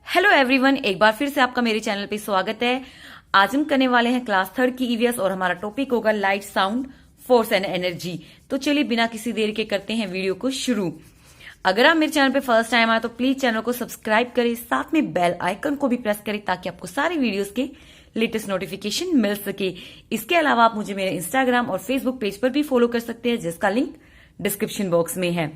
Hello everyone, एक बार फिर से आपका मेरे चैनल पे स्वागत है। आज हम करने वाले हैं क्लास थर्ड की ईवीएस और हमारा टॉपिक होगा light, sound, force and energy. तो चलिए बिना किसी देर के करते हैं वीडियो को शुरू। अगर आप मेरे चैनल पे फर्स्ट टाइम आए तो प्लीज चैनल को सब्सक्राइब करें, साथ में बेल आइकन को भी प्रेस करें ताकि आपको सारे वीडियोस के लेटेस्ट नोटिफिकेशन मिल सके। इसके अलावा आप मुझे मेरे इंस्टाग्राम और फेसबुक पेज पर भी फॉलो कर सकते हैं, जिसका लिंक डिस्क्रिप्शन बॉक्स में है।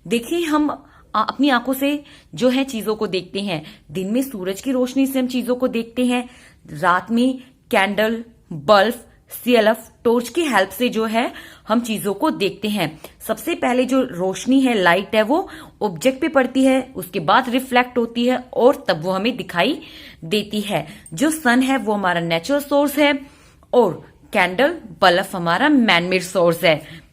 देखिए, हम अपनी आंखों से जो है चीजों को देखते हैं। दिन में सूरज की रोशनी से हम चीजों को देखते हैं, रात में कैंडल, बल्ब, सीएलएफ, टॉर्च की हेल्प से जो है हम चीजों को देखते हैं। सबसे पहले जो रोशनी है, लाइट है, वो ऑब्जेक्ट पे पड़ती है, उसके बाद रिफ्लेक्ट होती है और तब वो हमें दिखाई देती है। जो सन है वो हमारा नेचुरल सोर्स है और कैंडल, बल्ब हमारा मैनमेड सोर्स है।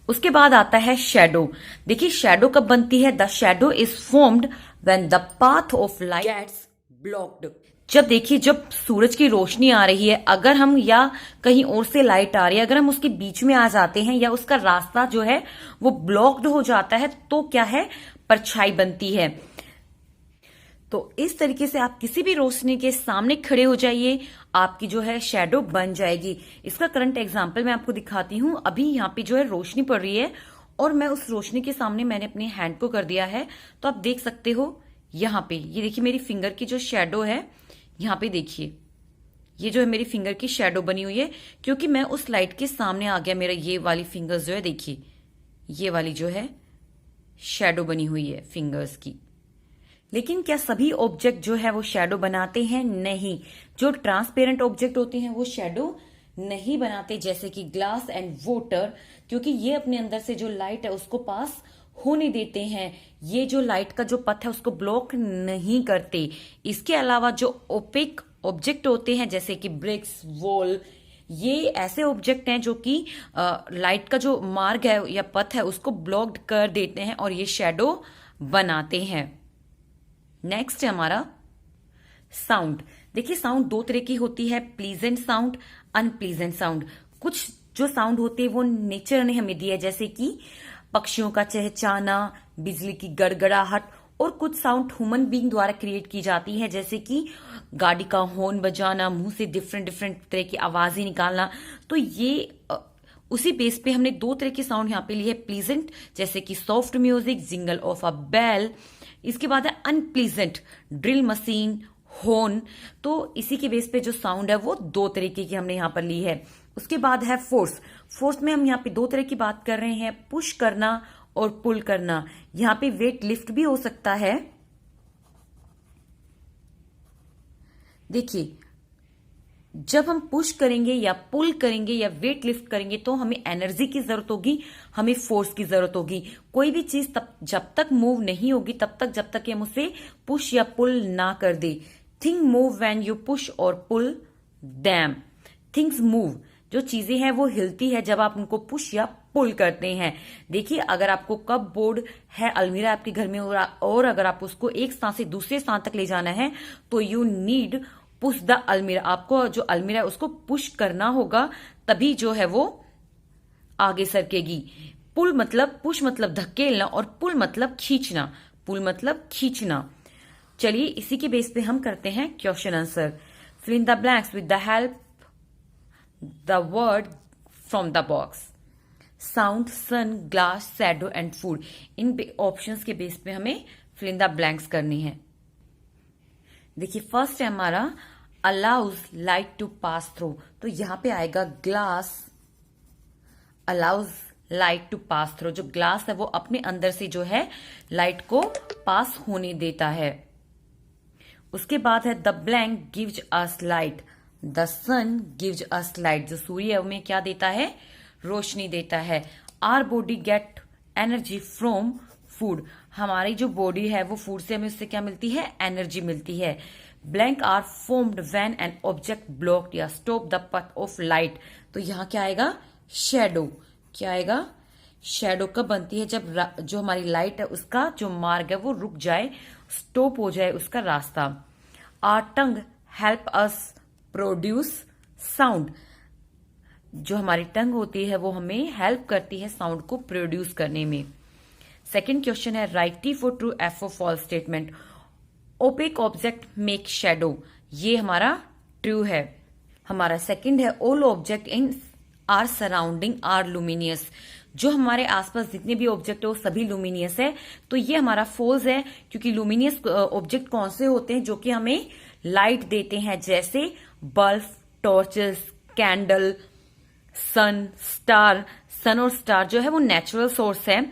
उसके बाद आता है शेडो। देखिए, शेडो कब बनती है? The shadow is formed when the path of light gets blocked. जब सूरज की रोशनी आ रही है, अगर हम या कहीं और से लाइट आ रही है, अगर हम उसके बीच में आ जाते हैं या उसका रास्ता जो है वो ब्लॉक्ड हो जाता है तो क्या है? परछाई बनती है। तो इस तरीके से आप किसी भी रोशनी के सामने खड़े हो जाइए, आपकी जो है शेडो बन जाएगी। इसका करंट एग्जांपल मैं आपको दिखाती हूँ। अभी यहाँ पे जो है रोशनी पड़ रही है और मैं उस रोशनी के सामने मैंने अपने हैंड को कर दिया है, तो आप देख सकते हो यहाँ पे, ये देखिए मेरी फिंगर की जो शेडो है, यहाँ पे देखिए ये जो है मेरी फिंगर की शेडो बनी हुई है, क्योंकि मैं उस लाइट के सामने आ गया। मेरा ये वाली फिंगर्स जो है, देखिए ये वाली जो है शेडो बनी हुई है फिंगर्स की। लेकिन क्या सभी ऑब्जेक्ट जो है वो शेडो बनाते हैं? नहीं। जो ट्रांसपेरेंट ऑब्जेक्ट होते हैं वो शेडो नहीं बनाते, जैसे कि ग्लास एंड वाटर, क्योंकि ये अपने अंदर से जो लाइट है उसको पास होने देते हैं। ये जो लाइट का जो पथ है उसको ब्लॉक नहीं करते। इसके अलावा जो ओपेक ऑब्जेक्ट होते हैं, जैसे कि ब्रिक्स, वॉल, ये ऐसे ऑब्जेक्ट हैं जो कि लाइट का जो मार्ग है या पथ है उसको ब्लॉक्ड कर देते हैं और ये शेडो बनाते हैं। नेक्स्ट है हमारा साउंड। देखिए, साउंड दो तरह की होती है, प्लीजेंट साउंड, अनप्लीजेंट साउंड। कुछ जो साउंड होते हैं वो नेचर ने हमें दिया है, जैसे कि पक्षियों का चहचहाना, बिजली की गड़गड़ाहट, और कुछ साउंड ह्यूमन बीइंग द्वारा क्रिएट की जाती है, जैसे कि गाड़ी का हॉर्न बजाना, मुंह से डिफरेंट डिफरेंट तरह की आवाजें निकालना। तो ये उसी बेस पे हमने दो तरह की साउंड यहाँ पे ली है, प्लीजेंट जैसे कि soft music, jingle of a bell. इसके बाद है अनप्लीजेंट, ड्रिल मशीन, हॉर्न। तो इसी के बेस पे जो साउंड है वो दो तरीके की हमने यहाँ पर ली है। उसके बाद है फोर्स। फोर्स में हम यहाँ पे दो तरह की बात कर रहे हैं, पुश करना और पुल करना। यहाँ पे वेट लिफ्ट भी हो सकता है। देखिए, जब हम पुश करेंगे या पुल करेंगे या वेट लिफ्ट करेंगे तो हमें एनर्जी की जरूरत होगी, हमें फोर्स की जरूरत होगी। कोई भी चीज जब तक मूव नहीं होगी तब तक, जब तक हम उसे पुश या पुल ना कर दे। Thing move when you push और पुल दैम। थिंग्स मूव, जो चीजें हैं वो हिलती है जब आप उनको पुश या पुल करते हैं। देखिए, अगर आपको कप बोर्ड है, अलमीरा आपके घर में, और अगर आप उसको एक स्थान से दूसरे स्थान तक ले जाना है तो यू नीड पुश द अलमीरा। आपको जो अलमीरा है उसको पुश करना होगा, तभी जो है वो आगे सरकेगी। पुल मतलब, पुश मतलब धकेलना और पुल मतलब खींचना। पुल मतलब खींचना। चलिए, इसी के बेस पे हम करते हैं question answer. Fill in the blanks with the help the word from the box. Sound, sun, glass, shadow and food. इन ऑप्शंस के बेस पे हमें फिल इन द ब्लैंक्स करनी है। देखिए, फर्स्ट है हमारा allows light to pass through. तो यहां पे आएगा glass allows light to pass through. जो ग्लास है वो अपने अंदर से जो है लाइट को पास होने देता है। उसके बाद है the blank gives us light, the sun gives us light. जो सूर्य है हमें क्या देता है? रोशनी देता है। Our body get energy from food. हमारी जो बॉडी है वो फूड से हमें उससे क्या मिलती है? एनर्जी मिलती है। Blank are formed when an object blocked या stop the path of light. तो यहाँ क्या आएगा? शेडो। क्या आएगा? शेडो कब बनती है? जब जो हमारी लाइट है उसका जो मार्ग है वो रुक जाए, स्टॉप हो जाए उसका रास्ता। Are tongue help us produce sound. जो हमारी टंग होती है वो हमें हेल्प करती है साउंड को प्रोड्यूस करने में। सेकेंड क्वेश्चन है write T for true, F for false statement. Opaque object make shadow, ये हमारा ट्रू है। हमारा सेकंड है all object in are surrounding are luminous, जो हमारे आसपास जितने भी ऑब्जेक्ट है वो सभी लुमिनियस है, तो ये हमारा फॉल्स है, क्योंकि लुमिनियस ऑब्जेक्ट कौन से होते हैं जो कि हमें लाइट देते हैं, जैसे बल्ब, टॉर्चेस, कैंडल, सन, स्टार। सन और स्टार जो है वो नेचुरल सोर्स है।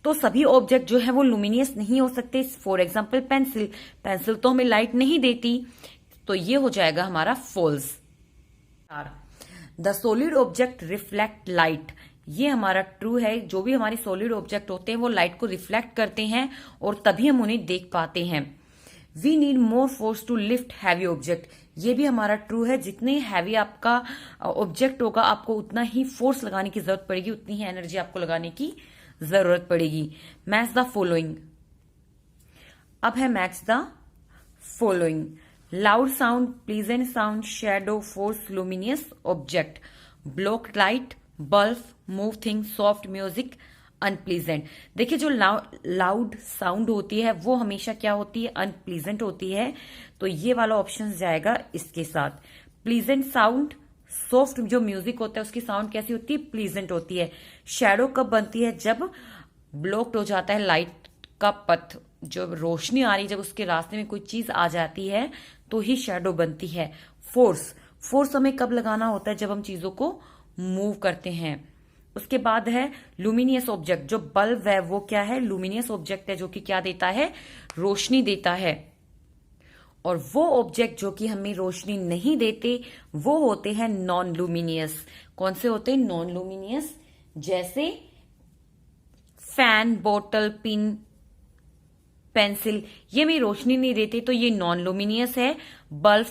तो सभी ऑब्जेक्ट जो है वो लुमिनियस नहीं हो सकते। फॉर एग्जाम्पल पेंसिल, पेंसिल तो हमें लाइट नहीं देती, तो ये हो जाएगा हमारा false. The solid object reflect light, ये हमारा ट्रू है। जो भी हमारे सॉलिड ऑब्जेक्ट होते हैं वो लाइट को रिफ्लेक्ट करते हैं और तभी हम उन्हें देख पाते हैं। We need more force to lift heavy object, ये भी हमारा ट्रू है। जितने हैवी आपका ऑब्जेक्ट होगा आपको उतना ही फोर्स लगाने की जरूरत पड़ेगी, उतनी ही एनर्जी आपको लगाने की जरूरत पड़ेगी। मैच द फॉलोइंग, अब है match the following. Loud sound, pleasant sound, shadow, force, luminous object, block light, bulb, move thing, soft music, unpleasant. देखिए जो लाउड साउंड होती है वो हमेशा क्या होती है, अनप्लीजेंट होती है, तो ये वाला ऑप्शन जाएगा इसके साथ। प्लीजेंट साउंड, सॉफ्ट जो म्यूजिक होता है उसकी साउंड कैसी होती है, प्लीजेंट होती है। शैडो कब बनती है, जब ब्लॉक्ड हो जाता है लाइट का पथ, जो रोशनी आ रही है जब उसके रास्ते में कोई चीज आ जाती है तो ही शैडो बनती है। फोर्स, फोर्स हमें कब लगाना होता है, जब हम चीजों को मूव करते हैं। उसके बाद है लुमिनियस ऑब्जेक्ट, जो बल्ब है वो क्या है, लुमिनियस ऑब्जेक्ट है, जो कि क्या देता है, रोशनी देता है। और वो ऑब्जेक्ट जो कि हमें रोशनी नहीं देते वो होते हैं नॉन लुमिनियस। कौन से होते हैं, नॉन लुमिनियस, जैसे फैन, बोतल, पिन, पेंसिल, ये हमें रोशनी नहीं देते तो ये नॉन लुमिनियस है। बल्ब,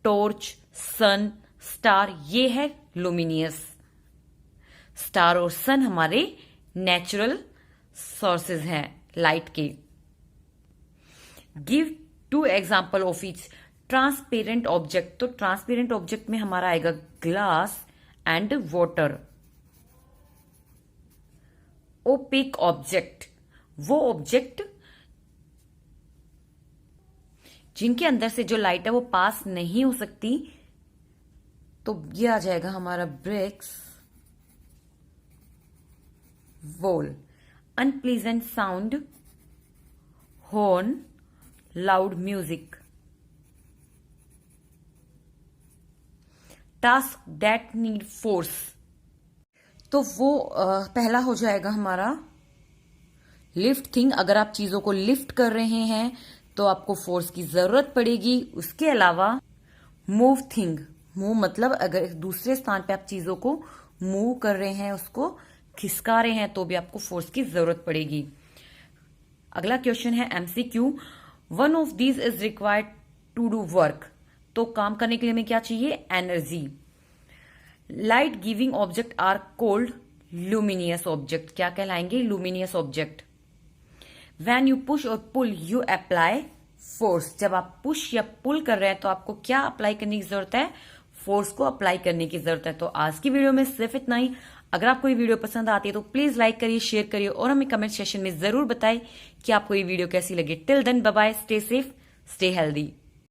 टॉर्च, सन, स्टार, ये है लुमिनियस। स्टार और सन हमारे नेचुरल सोर्सेज हैं लाइट के। Give 2 example of each. Transparent object, तो ट्रांसपेरेंट ऑब्जेक्ट में हमारा आएगा glass and water. Opaque object, वो ऑब्जेक्ट जिनके अंदर से जो लाइट है वो पास नहीं हो सकती, तो ये आ जाएगा हमारा bricks, wall. Unpleasant sound, horn, loud music. Task that need force, तो वो पहला हो जाएगा हमारा लिफ्ट थिंग। अगर आप चीजों को लिफ्ट कर रहे हैं तो आपको फोर्स की जरूरत पड़ेगी। उसके अलावा मूव थिंग, मूव मतलब अगर दूसरे स्थान पे आप चीजों को मूव कर रहे हैं, उसको खिसका रहे हैं, तो भी आपको फोर्स की जरूरत पड़ेगी। अगला क्वेश्चन है MCQ. One of these is required to do work, तो काम करने के लिए हमें क्या चाहिए, energy. Light giving object are called luminous object, क्या कहलाएंगे, luminous object. When you push और पुल यू अप्लाई फोर्स, जब आप पुश या पुल कर रहे हैं तो आपको क्या अप्लाई करने की जरूरत है, फोर्स को अप्लाई करने की जरूरत है। तो आज की वीडियो में सिर्फ इतना ही। अगर आपको ये वीडियो पसंद आती है तो प्लीज लाइक करिए, शेयर करिए और हमें कमेंट सेक्शन में जरूर बताएं कि आपको ये वीडियो कैसी लगी। Till then bye bye, stay safe, stay healthy.